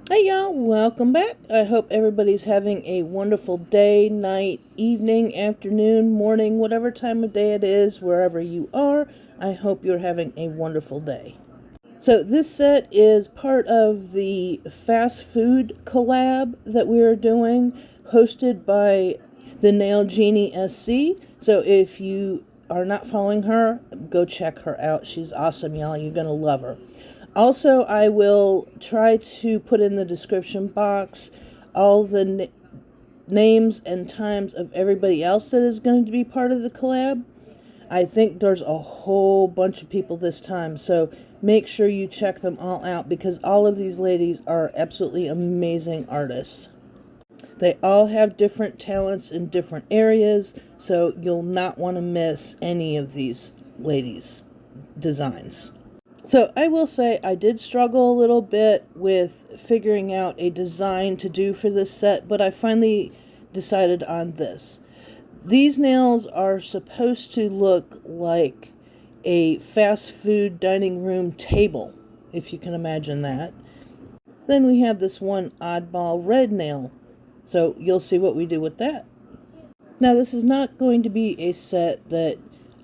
Hey y'all, welcome back. I hope everybody's having a wonderful day, night, evening, afternoon, morning, whatever time of day it is, wherever you are. I hope you're having a wonderful day. So this set is part of the fast food collab that we are doing, hosted by the Nail Genie SC. So if you are not following her, go check her out. She's awesome, y'all. You're going to love her. Also, I will try to put in the description box all the names and times of everybody else that is going to be part of the collab. I think there's a whole bunch of people this time, so make sure you check them all out because all of these ladies are absolutely amazing artists. They all have different talents in different areas, so you'll not want to miss any of these ladies' designs. So I will say I did struggle a little bit with figuring out a design to do for this set, but I finally decided on this. These nails are supposed to look like a fast food dining room table, if you can imagine that. Then we have this one oddball red nail, so you'll see what we do with that. Now this is not going to be a set that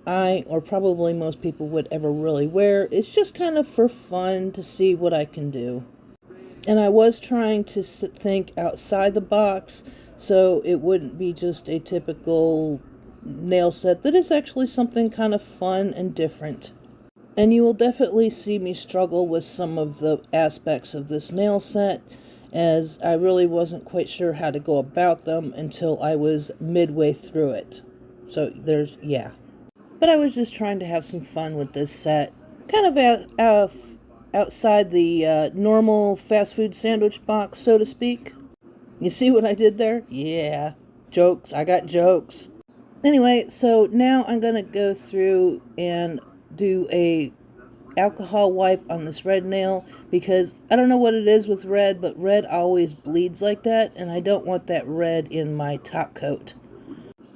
I, or probably most people, would ever really wear. It's just kind of for fun to see what I can do. And I was trying to think outside the box so it wouldn't be just a typical nail set, that is actually something kind of fun and different. And you will definitely see me struggle with some of the aspects of this nail set, as I really wasn't quite sure how to go about them until I was midway through it. So yeah. But I was just trying to have some fun with this set. Kind of outside the normal fast food sandwich box, so to speak. You see what I did there? Yeah. Jokes. I got jokes. Anyway, so now I'm going to go through and do a alcohol wipe on this red nail, because I don't know what it is with red, but red always bleeds like that, and I don't want that red in my top coat.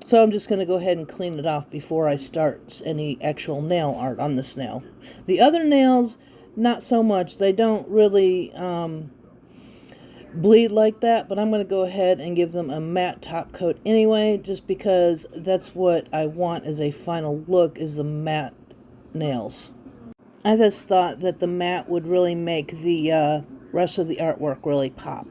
So I'm just going to go ahead and clean it off before I start any actual nail art on this nail. The other nails, not so much. They don't really bleed like that, but I'm going to go ahead and give them a matte top coat anyway, just because that's what I want as a final look, is the matte nails. I just thought that the matte would really make the rest of the artwork really pop.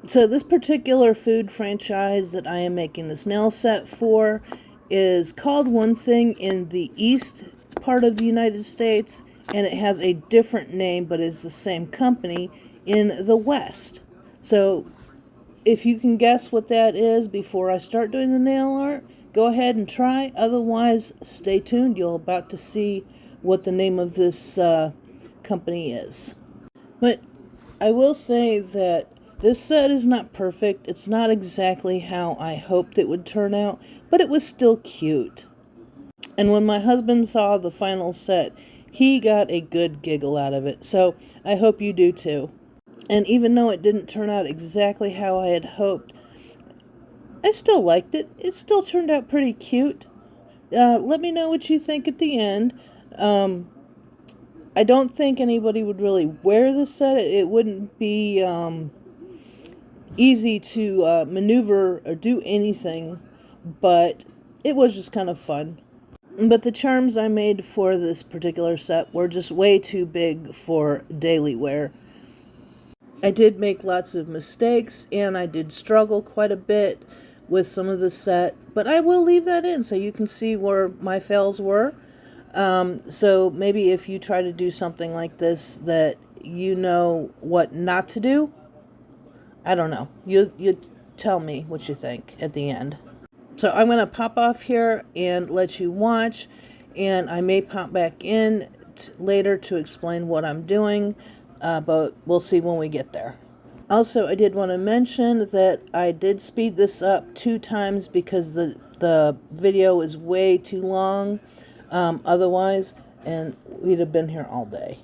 So this particular food franchise that I am making this nail set for is called one thing in the east part of the United States, and it has a different name but is the same company in the west. So if you can guess what that is before I start doing the nail art, go ahead and try. Otherwise, stay tuned. You're about to see what the name of this company is. But I will say that this set is not perfect. It's not exactly how I hoped it would turn out, but it was still cute. And when my husband saw the final set, he got a good giggle out of it. So I hope you do too. And even though it didn't turn out exactly how I had hoped, I still liked it. It still turned out pretty cute. Let me know what you think at the end. I don't think anybody would really wear this set. It wouldn't be easy to maneuver or do anything, but it was just kind of fun. But the charms I made for this particular set were just way too big for daily wear. I did make lots of mistakes, and I did struggle quite a bit with some of the set, but I will leave that in so you can see where my fails were. So maybe if you try to do something like this, that you know what not to do. I don't know. You tell me what you think at the end. So I'm going to pop off here and let you watch, and I may pop back in later to explain what I'm doing, but we'll see when we get there. Also, I did want to mention that I did speed this up 2 times because the video is way too long otherwise, and we'd have been here all day.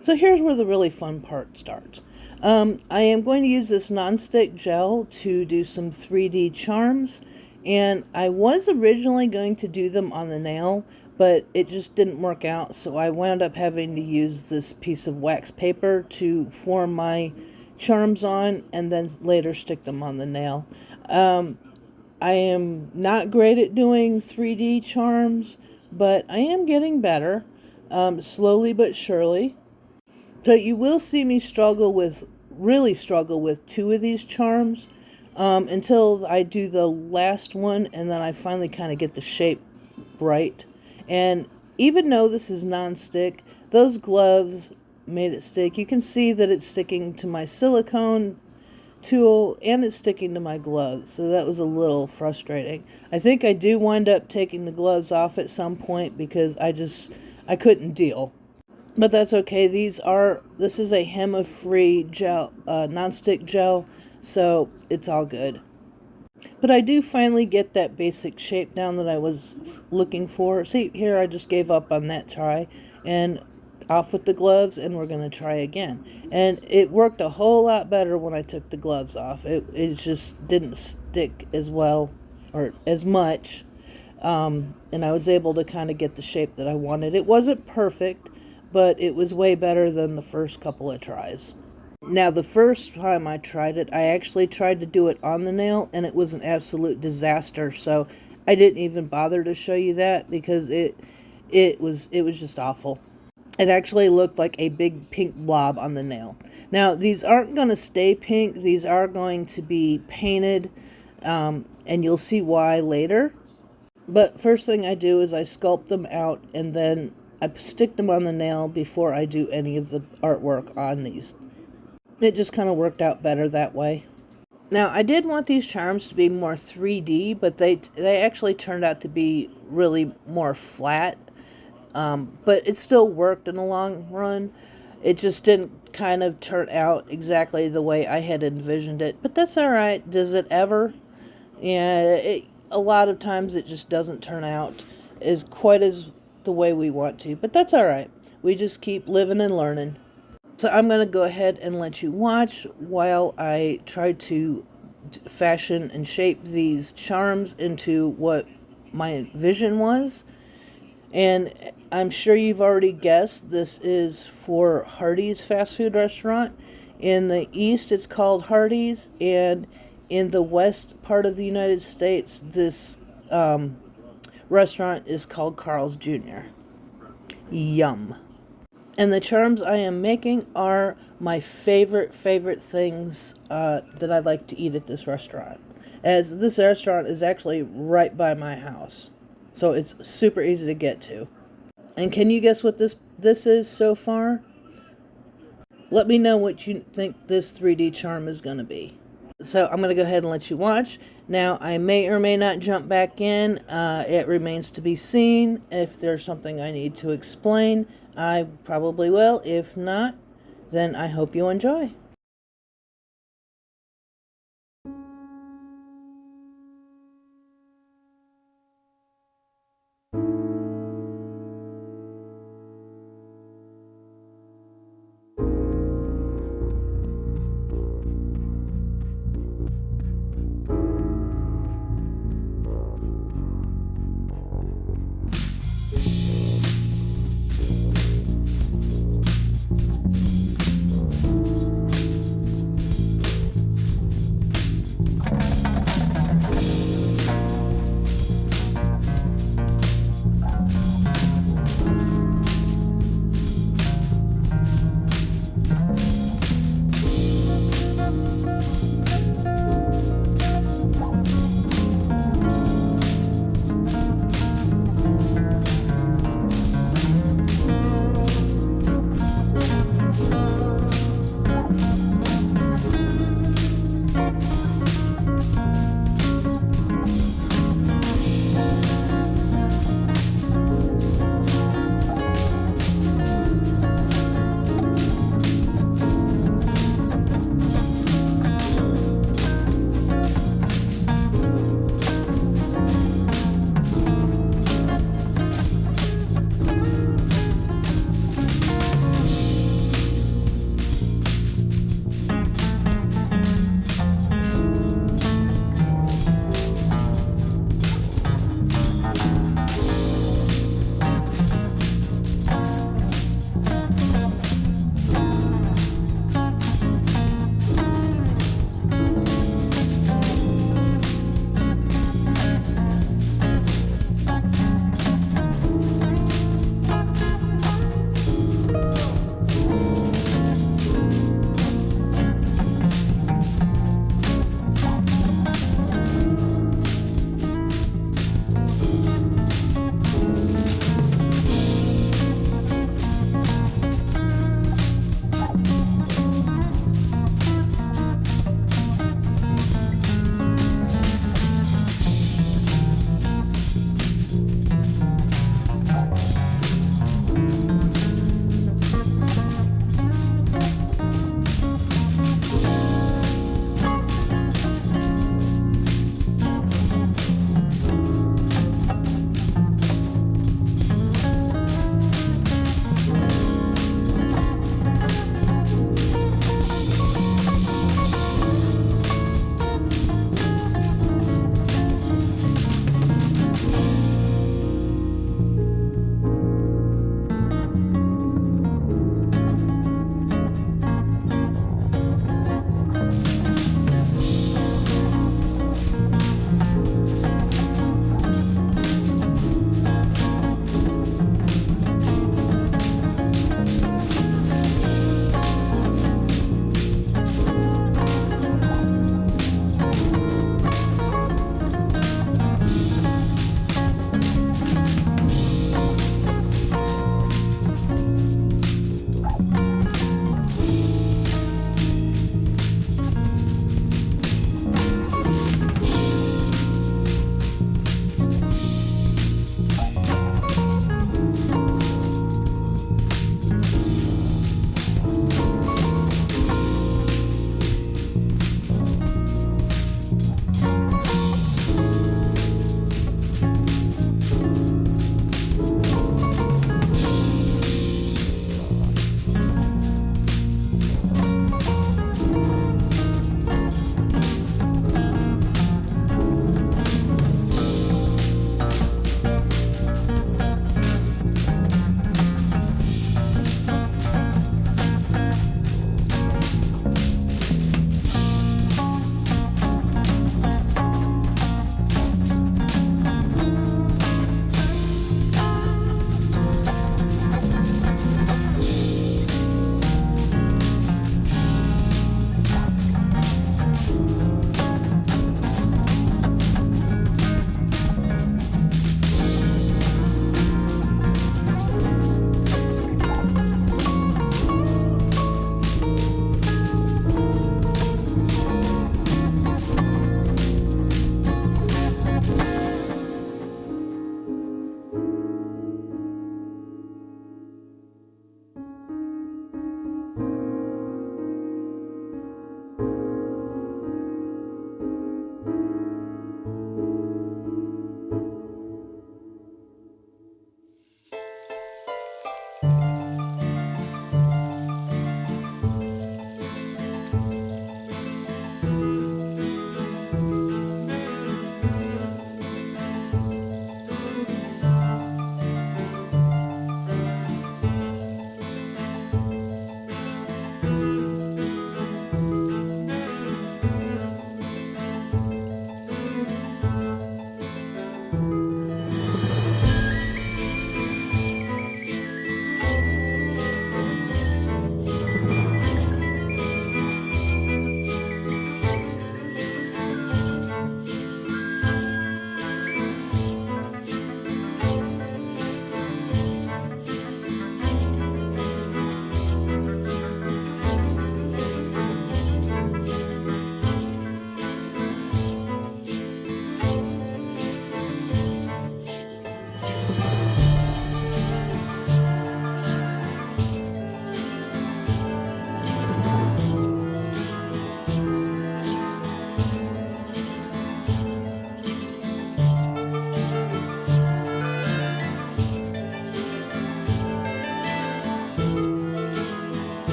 So here's where the really fun part starts. I am going to use this non-stick gel to do some 3D charms, and I was originally going to do them on the nail, but it just didn't work out, so I wound up having to use this piece of wax paper to form my charms on and then later stick them on the nail. I am not great at doing 3D charms, but I am getting better, slowly but surely. So you will see me really struggle with 2 of these charms until I do the last one, and then I finally kind of get the shape right. And even though this is non-stick, those gloves made it stick. You can see that it's sticking to my silicone tool and it's sticking to my gloves, so that was a little frustrating. I think I do wind up taking the gloves off at some point because I couldn't deal. But that's okay. This is a HEMA-free gel, non-stick gel, so it's all good. But I do finally get that basic shape down that I was looking for. See, here I just gave up on that try, and off with the gloves, and we're going to try again. And it worked a whole lot better when I took the gloves off. It just didn't stick as well, or as much, and I was able to kind of get the shape that I wanted. It wasn't perfect, but it was way better than the first couple of tries. Now, the first time I tried it, I actually tried to do it on the nail, and it was an absolute disaster, so I didn't even bother to show you that because it was just awful. It actually looked like a big pink blob on the nail. Now, these aren't going to stay pink. These are going to be painted, and you'll see why later. But first thing I do is I sculpt them out, and then I stick them on the nail before I do any of the artwork on these. It just kind of worked out better that way. Now, I did want these charms to be more 3D, but they actually turned out to be really more flat. But it still worked in the long run. It just didn't kind of turn out exactly the way I had envisioned it. But that's alright. Does it ever? Yeah, a lot of times it just doesn't turn out as quite as the way we want to. But that's alright. We just keep living and learning. So I'm going to go ahead and let you watch while I try to fashion and shape these charms into what my vision was. And I'm sure you've already guessed this is for Hardee's fast food restaurant. In the East, it's called Hardee's, and in the West part of the United States, this restaurant is called Carl's Jr. Yum. And the charms I am making are my favorite things that I like to eat at this restaurant. As this restaurant is actually right by my house. So it's super easy to get to. And can you guess what this is so far? Let me know what you think this 3D charm is going to be. So I'm going to go ahead and let you watch. Now, I may or may not jump back in. It remains to be seen. If there's something I need to explain, I probably will. If not, then I hope you enjoy.